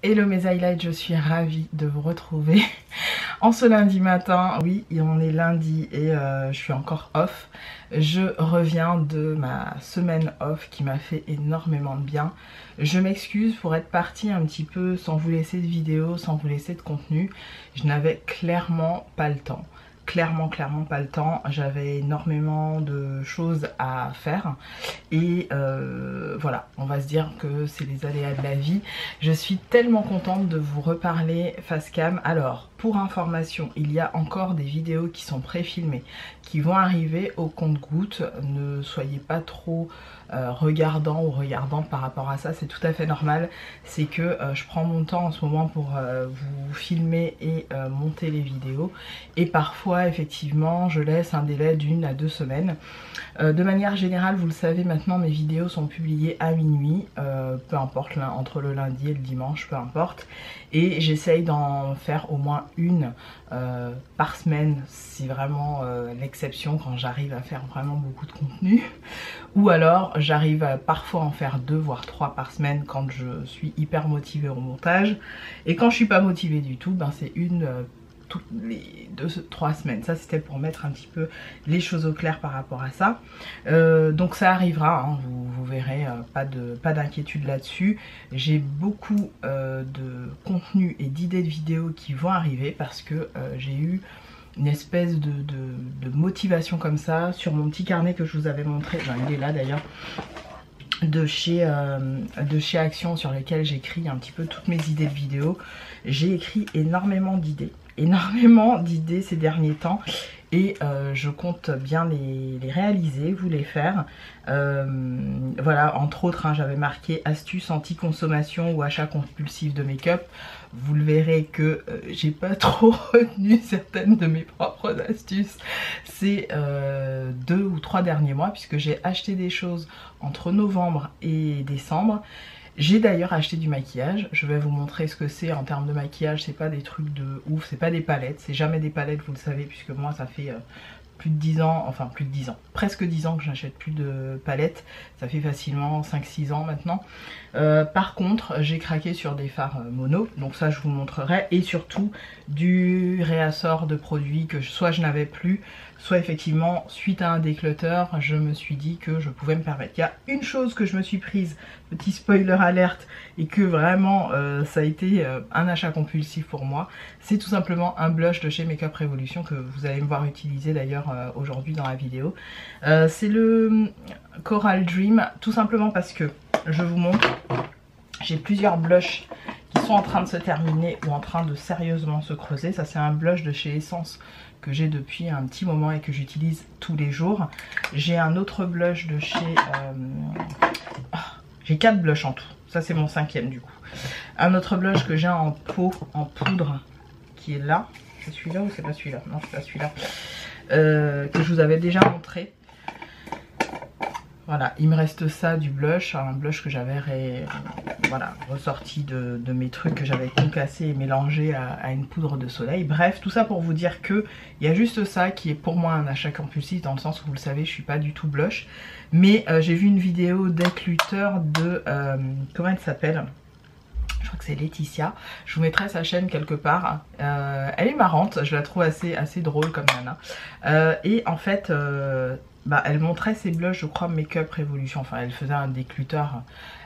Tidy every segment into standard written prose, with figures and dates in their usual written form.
Hello mes highlights, je suis ravie de vous retrouver en ce lundi matin. Oui, on est lundi et je suis encore off. Je reviens de ma semaine off qui m'a fait énormément de bien. Je m'excuse pour être partie un petit peu sans vous laisser de vidéo, sans vous laisser de contenu. Je n'avais clairement pas le temps. Clairement pas le temps, j'avais énormément de choses à faire et voilà, on va se dire que c'est les aléas de la vie. Je suis tellement contente de vous reparler face cam. Alors pour information, il y a encore des vidéos qui sont pré-filmées qui vont arriver au compte-gouttes. Ne soyez pas trop regardant ou regardante par rapport à ça, c'est tout à fait normal. C'est que je prends mon temps en ce moment pour vous filmer et monter les vidéos, et parfois effectivement je laisse un délai d'1 à 2 semaines. De manière générale, vous le savez maintenant, mes vidéos sont publiées à minuit, peu importe, entre le lundi et le dimanche, peu importe, et j'essaye d'en faire au moins une par semaine, si vraiment l'exception, quand j'arrive à faire vraiment beaucoup de contenu, ou alors j'arrive à parfois en faire 2 voire 3 par semaine quand je suis hyper motivée au montage, et quand je suis pas motivée du tout, ben c'est une toutes les 2-3 semaines. Ça c'était pour mettre un petit peu les choses au clair par rapport à ça. Donc ça arrivera, hein, vous verrez, pas d'inquiétude là-dessus. J'ai beaucoup de contenu et d'idées de vidéos qui vont arriver parce que j'ai eu une espèce de motivation comme ça sur mon petit carnet que je vous avais montré. Enfin, il est là d'ailleurs, de chez Action, sur lequel j'écris un petit peu toutes mes idées de vidéos. J'ai écrit énormément d'idées ces derniers temps, et je compte bien les réaliser, vous les faire. Voilà, entre autres, hein, j'avais marqué astuces anti-consommation ou achat compulsif de make-up. Vous le verrez que j'ai pas trop retenu certaines de mes propres astuces ces 2 ou 3 derniers mois, puisque j'ai acheté des choses entre novembre et décembre. J'ai d'ailleurs acheté du maquillage, je vais vous montrer ce que c'est en termes de maquillage. C'est pas des trucs de ouf, c'est pas des palettes, c'est jamais des palettes, vous le savez, puisque moi ça fait plus de 10 ans, enfin plus de 10 ans, presque 10 ans que je n'achète plus de palettes. Ça fait facilement 5-6 ans maintenant. Par contre, j'ai craqué sur des fards mono, donc ça je vous montrerai, et surtout du réassort de produits que soit je n'avais plus, soit effectivement suite à un déclutter, je me suis dit que je pouvais me permettre. Il y a une chose que je me suis prise, petit spoiler alerte, et que vraiment ça a été un achat compulsif pour moi, c'est tout simplement un blush de chez Makeup Revolution que vous allez me voir utiliser d'ailleurs aujourd'hui dans la vidéo. C'est le Coral Dream, tout simplement parce que, je vous montre, j'ai plusieurs blushs qui sont en train de se terminer ou en train de sérieusement se creuser. Ça c'est un blush de chez Essence que j'ai depuis un petit moment et que j'utilise tous les jours. J'ai un autre blush de chez... j'ai 4 blushs en tout, ça c'est mon 5e du coup. Un autre blush que j'ai en pot, en poudre, qui est là. C'est celui-là ou c'est pas celui-là? Non, c'est pas celui-là. Que je vous avais déjà montré. Voilà, il me reste ça du blush, un blush que j'avais voilà, ressorti de mes trucs que j'avais concassé et mélangé à une poudre de soleil. Bref, tout ça pour vous dire que il y a juste ça qui est pour moi un achat compulsif, dans le sens où vous le savez, je suis pas du tout blush. Mais j'ai vu une vidéo d'Ecluter de... comment elle s'appelle ? Je crois que c'est Laetitia, je vous mettrai sa chaîne quelque part. Elle est marrante, je la trouve assez drôle comme nana. Et en fait... elle montrait ses blushs, je crois, Makeup Revolution. Enfin, elle faisait un déclutter.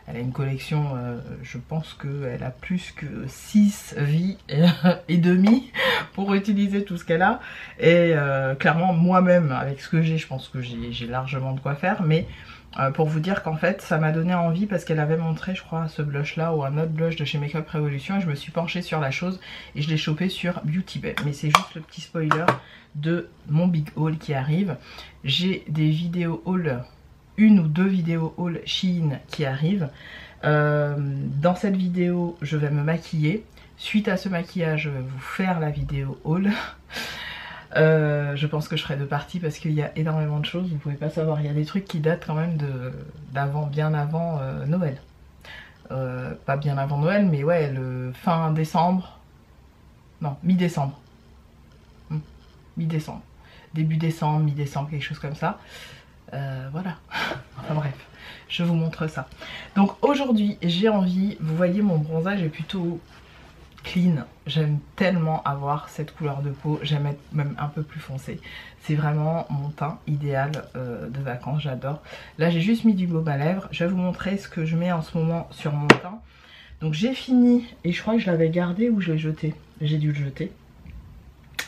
Elle a une collection, je pense qu'elle a plus que 6 vies et demi pour utiliser tout ce qu'elle a. Et clairement, moi-même, avec ce que j'ai, je pense que j'ai largement de quoi faire. Mais pour vous dire qu'en fait, ça m'a donné envie parce qu'elle avait montré, je crois, ce blush-là ou un autre blush de chez Makeup Revolution. Et je me suis penchée sur la chose et je l'ai chopé sur Beauty Bay. Mais c'est juste le petit spoiler de mon big haul qui arrive. J'ai des vidéos haul, 1 ou 2 vidéos haul Shein qui arrivent. Dans cette vidéo, je vais me maquiller. Suite à ce maquillage, je vais vous faire la vidéo haul. Je pense que je ferai 2 parties parce qu'il y a énormément de choses, vous pouvez pas savoir. Il y a des trucs qui datent quand même bien avant Noël. Pas bien avant Noël, mais ouais, le fin décembre. Non, mi-décembre. Mi-décembre. Début décembre, mi-décembre, quelque chose comme ça. Voilà, enfin bref, je vous montre ça. Donc aujourd'hui j'ai envie, vous voyez mon bronzage est plutôt clean, j'aime tellement avoir cette couleur de peau, j'aime être même un peu plus foncé. C'est vraiment mon teint idéal de vacances, j'adore. Là j'ai juste mis du baume à lèvres, je vais vous montrer ce que je mets en ce moment sur mon teint. Donc j'ai fini, et je crois que je l'avais gardé ou je l'ai jeté, j'ai dû le jeter.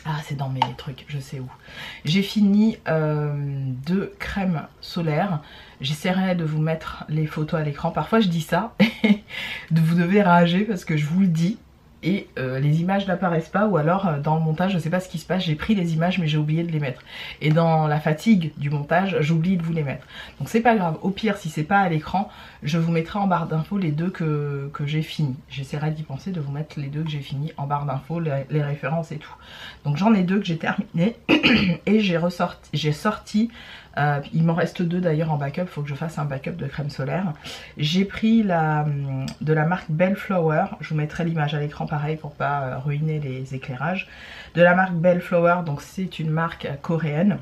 Ah, c'est dans mes trucs, je sais où. J'ai fini 2 crèmes solaires. J'essaierai de vous mettre les photos à l'écran. Parfois je dis ça et vous devez rager parce que je vous le dis et les images n'apparaissent pas, ou alors dans le montage je sais pas ce qui se passe, j'ai pris les images mais j'ai oublié de les mettre. Et dans la fatigue du montage j'oublie de vous les mettre. Donc c'est pas grave, au pire si c'est pas à l'écran, je vous mettrai en barre d'infos les 2 que j'ai fini. J'essaierai d'y penser, de vous mettre les 2 que j'ai fini en barre d'infos, les références et tout. Donc j'en ai 2 que j'ai terminé et j'ai sorti, il m'en reste 2 d'ailleurs en backup, il faut que je fasse un backup de crème solaire. J'ai pris de la marque Bellflower, je vous mettrai l'image à l'écran pareil pour pas ruiner les éclairages. De la marque Bellflower, donc c'est une marque coréenne.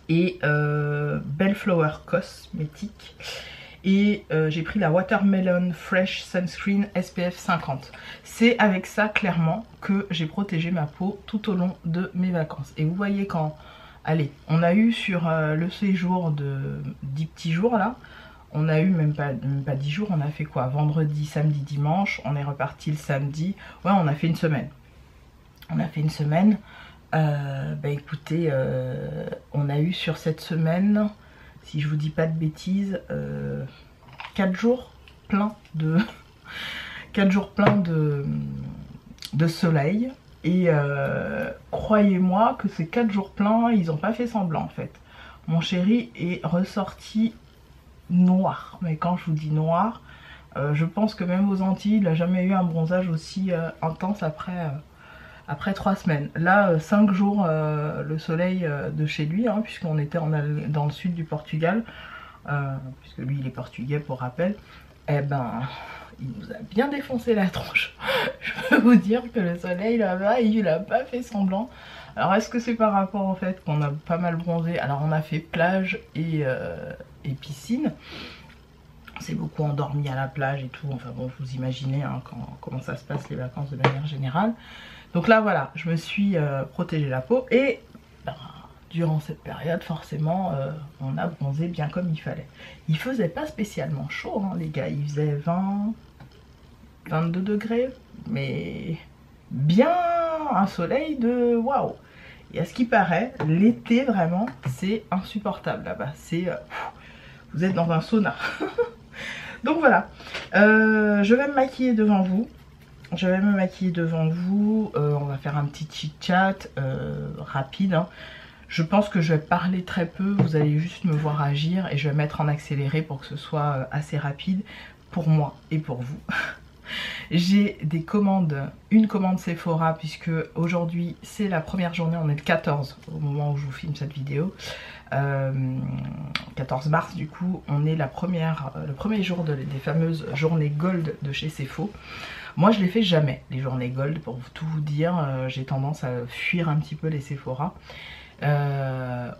Et Bellflower Cosmétique. Et j'ai pris la Watermelon Fresh Sunscreen SPF 50. C'est avec ça clairement que j'ai protégé ma peau tout au long de mes vacances. Et vous voyez quand, allez, on a eu sur le séjour de 10 petits jours là, on a eu même pas 10 jours, on a fait quoi? Vendredi, samedi, dimanche, on est reparti le samedi. Ouais, on a fait une semaine. On a fait une semaine. Bah écoutez, on a eu sur cette semaine, si je vous dis pas de bêtises, 4 jours pleins de 4 jours pleins de soleil. Et croyez-moi que ces 4 jours pleins, ils n'ont pas fait semblant en fait. Mon chéri est ressorti noir. Mais quand je vous dis noir, je pense que même aux Antilles, il n'a jamais eu un bronzage aussi intense après 3 semaines. Là, 5 jours le soleil de chez lui, hein, puisqu'on était dans le sud du Portugal, puisque lui il est portugais pour rappel, eh ben il nous a bien défoncé la tronche. Je peux vous dire que le soleil là-bas, il n'a pas fait semblant. Alors est-ce que c'est par rapport au fait qu'on a pas mal bronzé? Alors on a fait plage et piscine. On s'est beaucoup endormi à la plage et tout, enfin bon, vous imaginez hein, comment ça se passe les vacances de manière générale. Donc là voilà, je me suis protégé la peau et ben, durant cette période forcément on a bronzé bien comme il fallait. Il faisait pas spécialement chaud hein, les gars, il faisait 22 degrés, mais bien un soleil de waouh. Et à ce qui paraît, l'été vraiment c'est insupportable là-bas, c'est vous êtes dans un sauna. Donc voilà, je vais me maquiller devant vous. On va faire un petit chit-chat rapide. Hein. Je pense que je vais parler très peu, vous allez juste me voir agir et je vais mettre en accéléré pour que ce soit assez rapide pour moi et pour vous. J'ai des commandes, une commande Sephora puisque aujourd'hui c'est la première journée, on est le 14 au moment où je vous filme cette vidéo. 14 mars du coup, on est le premier jour des fameuses journées gold de chez Sephora. Moi je les fais jamais les journées gold pour tout vous dire, j'ai tendance à fuir un petit peu les Sephora.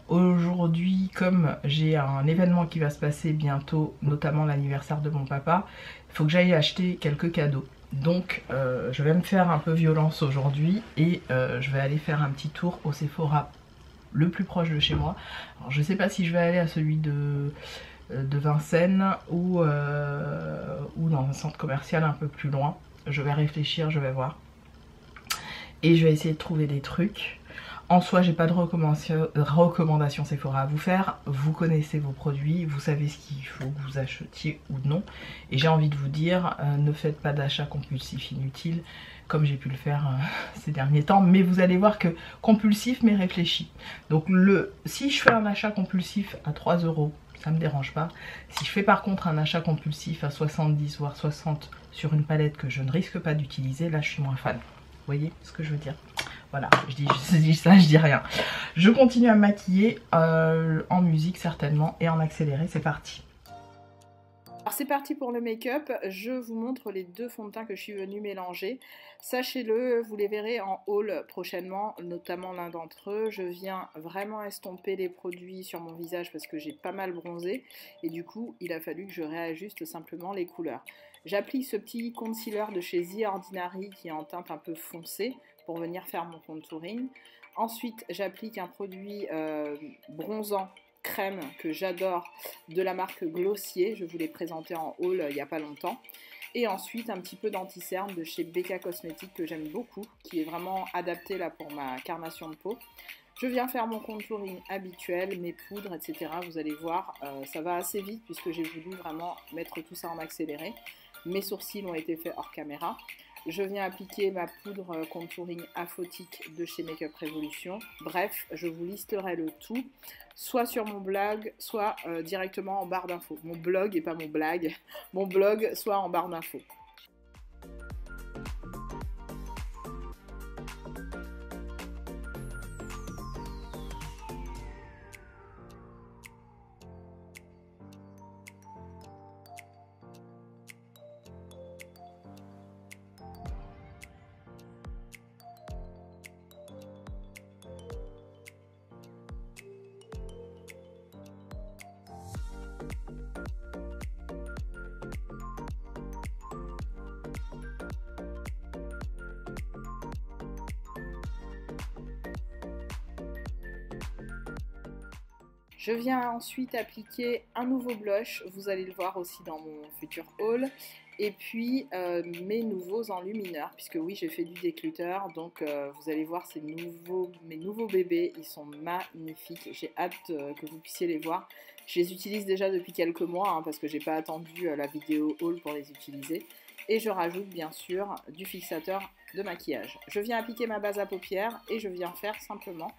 Aujourd'hui comme j'ai un événement qui va se passer bientôt, notamment l'anniversaire de mon papa, il faut que j'aille acheter quelques cadeaux. Donc je vais me faire un peu violence aujourd'hui et je vais aller faire un petit tour au Sephora le plus proche de chez moi. Alors, je sais pas si je vais aller à celui de Vincennes ou dans un centre commercial un peu plus loin. Je vais réfléchir, je vais voir. Et je vais essayer de trouver des trucs. En soi, j'ai pas de recommandation Sephora à vous faire. Vous connaissez vos produits, vous savez ce qu'il faut que vous achetiez ou non. Et j'ai envie de vous dire, ne faites pas d'achat compulsif inutile, comme j'ai pu le faire ces derniers temps. Mais vous allez voir que compulsif mais réfléchi. Donc si je fais un achat compulsif à 3 €, ça me dérange pas. Si je fais par contre un achat compulsif à 70 voire 60 sur une palette que je ne risque pas d'utiliser, là je suis moins fan. Vous voyez ce que je veux dire? Voilà, je dis ça, je dis rien. Je continue à me maquiller en musique certainement et en accéléré, c'est parti. Alors c'est parti pour le make-up, je vous montre les deux fonds de teint que je suis venue mélanger. Sachez-le, vous les verrez en haul prochainement, notamment l'un d'entre eux. Je viens vraiment estomper les produits sur mon visage parce que j'ai pas mal bronzé et du coup il a fallu que je réajuste simplement les couleurs. J'applique ce petit concealer de chez The Ordinary qui est en teinte un peu foncée pour venir faire mon contouring. Ensuite j'applique un produit bronzant crème que j'adore de la marque Glossier, je vous l'ai présenté en haul il n'y a pas longtemps. Et ensuite un petit peu d'anti-cerne de chez Becca Cosmetics que j'aime beaucoup, qui est vraiment adapté là pour ma carnation de peau. Je viens faire mon contouring habituel, mes poudres, etc. Vous allez voir, ça va assez vite puisque j'ai voulu vraiment mettre tout ça en accéléré. Mes sourcils ont été faits hors caméra. Je viens appliquer ma poudre contouring aphotique de chez Makeup Revolution. Bref, je vous listerai le tout, soit sur mon blog, soit directement en barre d'infos. Mon blog et pas mon blague, mon blog soit en barre d'infos. Je viens ensuite appliquer un nouveau blush, vous allez le voir aussi dans mon futur haul, et puis mes nouveaux enlumineurs, puisque oui j'ai fait du déclutter, donc vous allez voir mes nouveaux bébés, ils sont magnifiques, j'ai hâte que vous puissiez les voir. Je les utilise déjà depuis quelques mois, hein, parce que j'ai pas attendu la vidéo haul pour les utiliser. Et je rajoute bien sûr du fixateur de maquillage. Je viens appliquer ma base à paupières et je viens faire simplement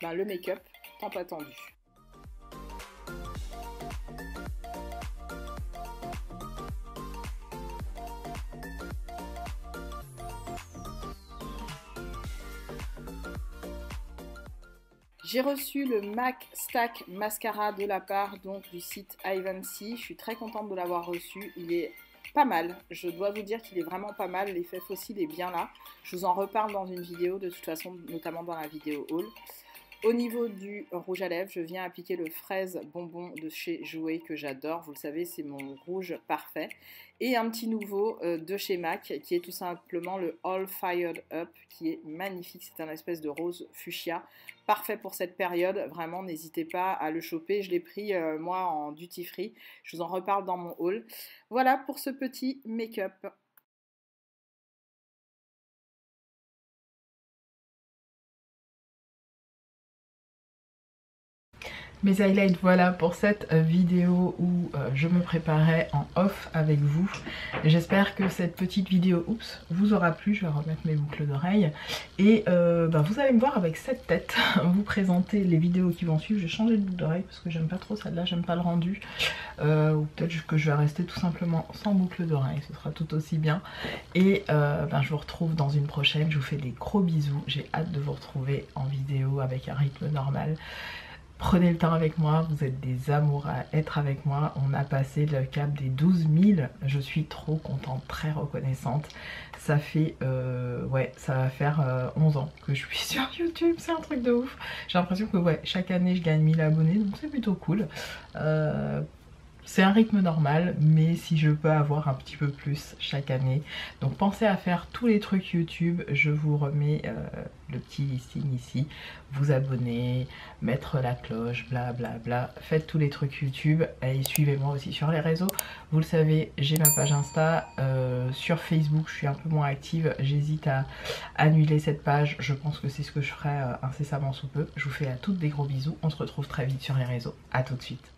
le make-up tant attendu. J'ai reçu le MAC Stack Mascara de la part donc du site Ivancy. Je suis très contente de l'avoir reçu. Il est pas mal. Je dois vous dire qu'il est vraiment pas mal. L'effet fossile est bien là. Je vous en reparle dans une vidéo de toute façon, notamment dans la vidéo haul. Au niveau du rouge à lèvres, je viens appliquer le fraise bonbon de chez Jouer que j'adore. Vous le savez, c'est mon rouge parfait. Et un petit nouveau de chez MAC qui est tout simplement le All Fired Up qui est magnifique. C'est un espèce de rose fuchsia. Parfait pour cette période. Vraiment, n'hésitez pas à le choper. Je l'ai pris moi en duty free. Je vous en reparle dans mon haul. Voilà pour ce petit make-up. Mes highlights, voilà pour cette vidéo où je me préparais en off avec vous. J'espère que cette petite vidéo vous aura plu. Je vais remettre mes boucles d'oreilles. Et vous allez me voir avec cette tête vous présenter les vidéos qui vont suivre. J'ai changé de boucle d'oreille parce que j'aime pas trop celle-là, j'aime pas le rendu. Ou peut-être que je vais rester tout simplement sans boucle d'oreille, ce sera tout aussi bien. Et je vous retrouve dans une prochaine. Je vous fais des gros bisous. J'ai hâte de vous retrouver en vidéo avec un rythme normal. Prenez le temps avec moi, vous êtes des amours à être avec moi. On a passé le cap des 12 000. Je suis trop contente, très reconnaissante. Ça fait, ça va faire 11 ans que je suis sur YouTube. C'est un truc de ouf. J'ai l'impression que chaque année je gagne 1000 abonnés, donc c'est plutôt cool. C'est un rythme normal, mais si je peux avoir un petit peu plus chaque année. Donc pensez à faire tous les trucs YouTube. Je vous remets le petit listing ici. Vous abonner, mettre la cloche, bla bla bla. Faites tous les trucs YouTube et suivez-moi aussi sur les réseaux. Vous le savez, j'ai ma page Insta. Sur Facebook, je suis un peu moins active. J'hésite à annuler cette page. Je pense que c'est ce que je ferai incessamment sous peu. Je vous fais à toutes des gros bisous. On se retrouve très vite sur les réseaux. À tout de suite.